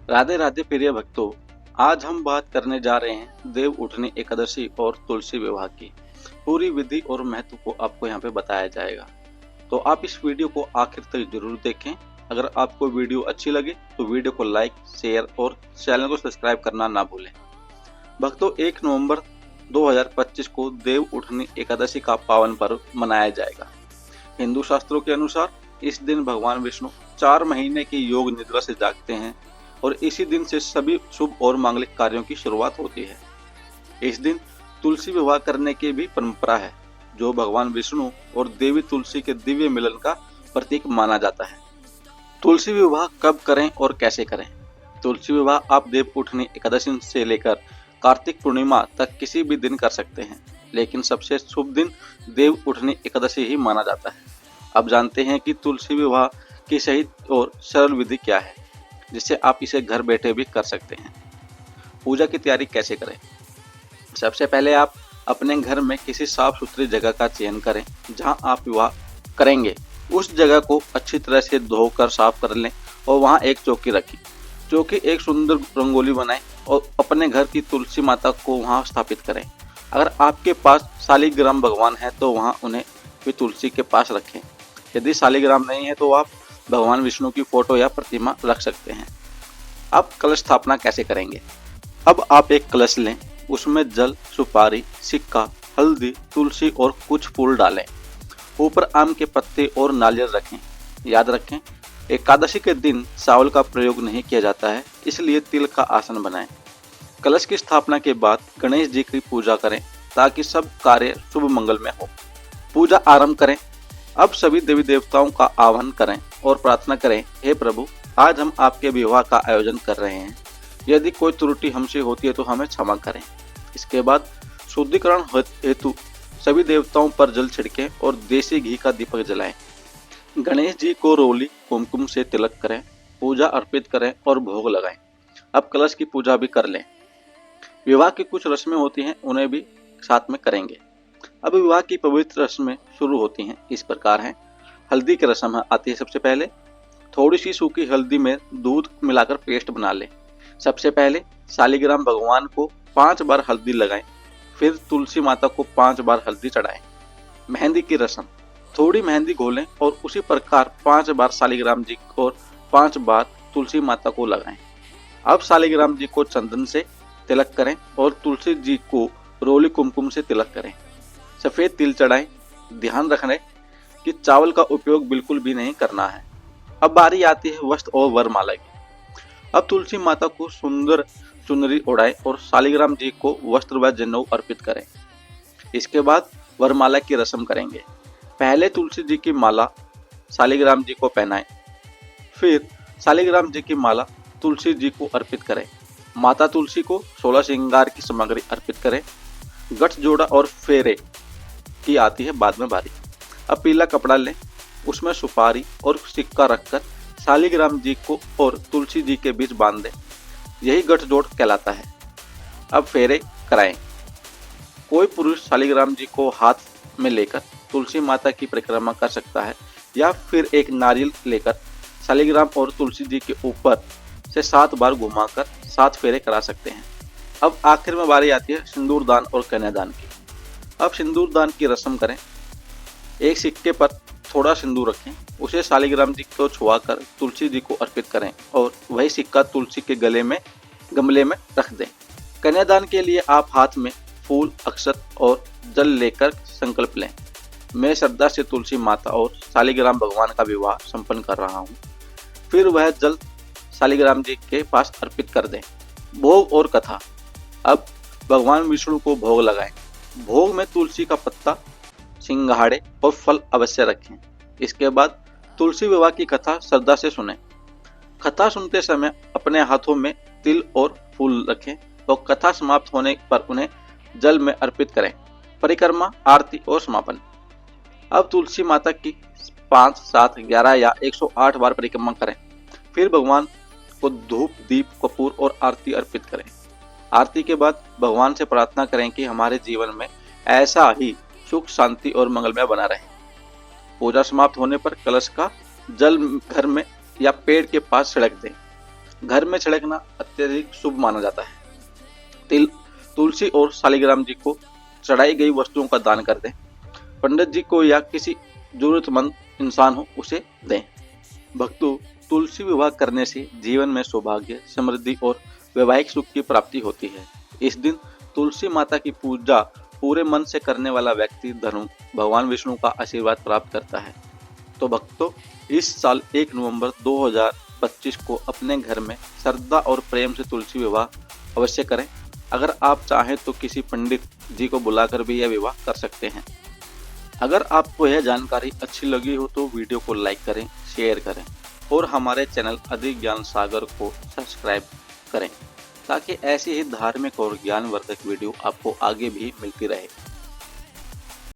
राधे राधे प्रिय भक्तों। आज हम बात करने जा रहे हैं देव उठनी एकादशी और तुलसी विवाह की। पूरी विधि और महत्व को आपको यहाँ पे बताया जाएगा, तो आप इस वीडियो को आखिर तक जरूर देखें। अगर आपको वीडियो अच्छी लगे तो वीडियो को लाइक, शेयर और चैनल को सब्सक्राइब करना ना भूलें। भक्तों, 1 नवंबर 2025 को देव उठनी एकादशी का पावन पर्व मनाया जाएगा। हिंदू शास्त्रों के अनुसार इस दिन भगवान विष्णु 4 महीने की योग निद्रा से जागते हैं और इसी दिन से सभी शुभ और मांगलिक कार्यों की शुरुआत होती है। इस दिन तुलसी विवाह करने की भी परंपरा है, जो भगवान विष्णु और देवी तुलसी के दिव्य मिलन का प्रतीक माना जाता है। तुलसी विवाह कब करें और कैसे करें? तुलसी विवाह आप देव उठनी एकादशी से लेकर कार्तिक पूर्णिमा तक किसी भी दिन कर सकते हैं, लेकिन सबसे शुभ दिन देव उठनी एकादशी ही माना जाता है। अब जानते हैं कि तुलसी विवाह की सही और सरल विधि क्या है, जिससे आप इसे घर बैठे भी कर सकते हैं। पूजा की तैयारी कैसे करें? सबसे पहले आप अपने घर में किसी साफ सुथरी जगह का चयन करें जहां आप विवाह करेंगे। उस जगह को अच्छी तरह से धोकर साफ कर लें और वहां एक चौकी रखें। चौकी एक सुंदर रंगोली बनाएं और अपने घर की तुलसी माता को वहां स्थापित करें। अगर आपके पास शालिग्राम भगवान है तो वहां उन्हें भी तुलसी के पास रखें। यदि शालिग्राम नहीं है तो आप भगवान विष्णु की फोटो या प्रतिमा रख सकते हैं। अब कलश स्थापना कैसे करेंगे? अब आप एक कलश लें, उसमें जल, सुपारी, सिक्का, हल्दी, तुलसी और कुछ फूल डालें। ऊपर आम के पत्ते और नारियल रखें। याद रखें, एकादशी के दिन चावल का प्रयोग नहीं किया जाता है, इसलिए तिल का आसन बनाएं। कलश की स्थापना के बाद गणेश जी की पूजा करें ताकि सब कार्य शुभ मंगल में हो। पूजा आरंभ करें। अब सभी देवी देवताओं का आह्वान करें और प्रार्थना करें, हे प्रभु, आज हम आपके विवाह का आयोजन कर रहे हैं। यदि कोई त्रुटि हमसे होती है तो हमें क्षमा करें। इसके बाद शुद्धिकरण हेतु सभी देवताओं पर जल छिड़कें और देसी घी का दीपक जलाएं। गणेश जी को रोली कुमकुम से तिलक करें, पूजा अर्पित करें और भोग लगाएं। अब कलश की पूजा भी कर लें। विवाह की कुछ रस्में होती हैं, उन्हें भी साथ में करेंगे। अब विवाह की पवित्र रस्में शुरू होती हैं, इस प्रकार हैं। हल्दी की रस्म आती है। सबसे पहले थोड़ी सी सूखी हल्दी में दूध मिलाकर पेस्ट बना लें। सबसे पहले शालिग्राम भगवान को 5 बार हल्दी लगाएं, फिर तुलसी माता को 5 बार हल्दी चढ़ाएं। मेहंदी की रस्म, थोड़ी मेहंदी घोलें और उसी प्रकार 5 बार शालिग्राम जी और 5 बार तुलसी माता को लगाएं। अब शालिग्राम जी को चंदन से तिलक करें और तुलसी जी को रोली कुमकुम से तिलक करें। सफेद तिल चढ़ाएं। ध्यान रखना कि चावल का उपयोग बिल्कुल भी नहीं करना है। अब बारी आती है वस्त्र और वरमाला की। अब तुलसी माता को सुंदर चुनरी ओढ़ाएं और शालिग्राम जी को वस्त्र व जनेऊ अर्पित करें। इसके बाद वरमाला की रस्म करेंगे। पहले तुलसी जी की माला शालिग्राम जी को पहनाएं, फिर शालिग्राम जी की माला तुलसी जी को अर्पित करें। माता तुलसी को 16 श्रृंगार की सामग्री अर्पित करें। गठ जोड़ा और फेरे की आती है बाद में बारी। अब पीला कपड़ा लें, उसमें सुपारी और सिक्का रखकर शालिग्राम जी को और तुलसी जी के बीच बांध दें। यही गठजोड़ कहलाता है। अब फेरे कराएं। कोई पुरुष शालिग्राम जी को हाथ में लेकर तुलसी माता की परिक्रमा कर सकता है या फिर एक नारियल लेकर शालिग्राम और तुलसी जी के ऊपर से 7 बार घुमाकर 7 फेरे करा सकते हैं। अब आखिर में बारी आती है सिंदूर दान और कन्यादान की। अब सिंदूर दान की रस्म करें। एक सिक्के पर थोड़ा सिंदूर रखें, उसे शालिग्राम जी को छुआकर तुलसी जी को अर्पित करें और वही सिक्का तुलसी के गमले में रख दें। कन्यादान के लिए आप हाथ में फूल, अक्षत और जल लेकर संकल्प लें, मैं श्रद्धा से तुलसी माता और शालिग्राम भगवान का विवाह संपन्न कर रहा हूँ। फिर वह जल शालिग्राम जी के पास अर्पित कर दें। भोग और कथा। अब भगवान विष्णु को भोग लगाएं। भोग में तुलसी का पत्ता, सिंघाड़े और फल अवश्य रखें। इसके बाद तुलसी विवाह की कथा श्रद्धा से सुनें। कथा सुनते समय अपने हाथों में तिल और फूल रखें और कथा समाप्त होने पर उन्हें जल में अर्पित करें। परिक्रमा, आरती और समापन। अब तुलसी माता की 5, 7, 11 या 108 बार परिक्रमा करें। फिर भगवान को धूप, दीप, कपूर और आरती अर्पित करें। आरती के बाद भगवान से प्रार्थना करें कि हमारे जीवन में ऐसा ही सुख, शांति और मंगलमय बना रहे। पूजा समाप्त होने पर कलश का जल घर में या पेड़ के पास छिड़क दें। घर में छिड़कना अत्यधिक शुभ माना जाता है। तिल, तुलसी और शालिग्राम जी को चढ़ाई गई वस्तुओं का दान कर दें। पंडित जी को या किसी जरूरतमंद इंसान हो उसे दें। भक्तों, तुलसी विवाह करने से जीवन में सौभाग्य, समृद्धि और वैवाहिक सुख की प्राप्ति होती है। इस दिन तुलसी माता की पूजा पूरे मन से करने वाला व्यक्ति धनु भगवान विष्णु का आशीर्वाद प्राप्त करता है। तो भक्तों, इस साल 1 नवंबर 2025 को अपने घर में श्रद्धा और प्रेम से तुलसी विवाह अवश्य करें। अगर आप चाहें तो किसी पंडित जी को बुलाकर भी यह विवाह कर सकते हैं। अगर आपको यह जानकारी अच्छी लगी हो तो वीडियो को लाइक करें, शेयर करें और हमारे चैनल अधिक ज्ञान सागर को सब्सक्राइब करें ताकि ऐसी ही धार्मिक और ज्ञानवर्धक वीडियो आपको आगे भी मिलती रहे।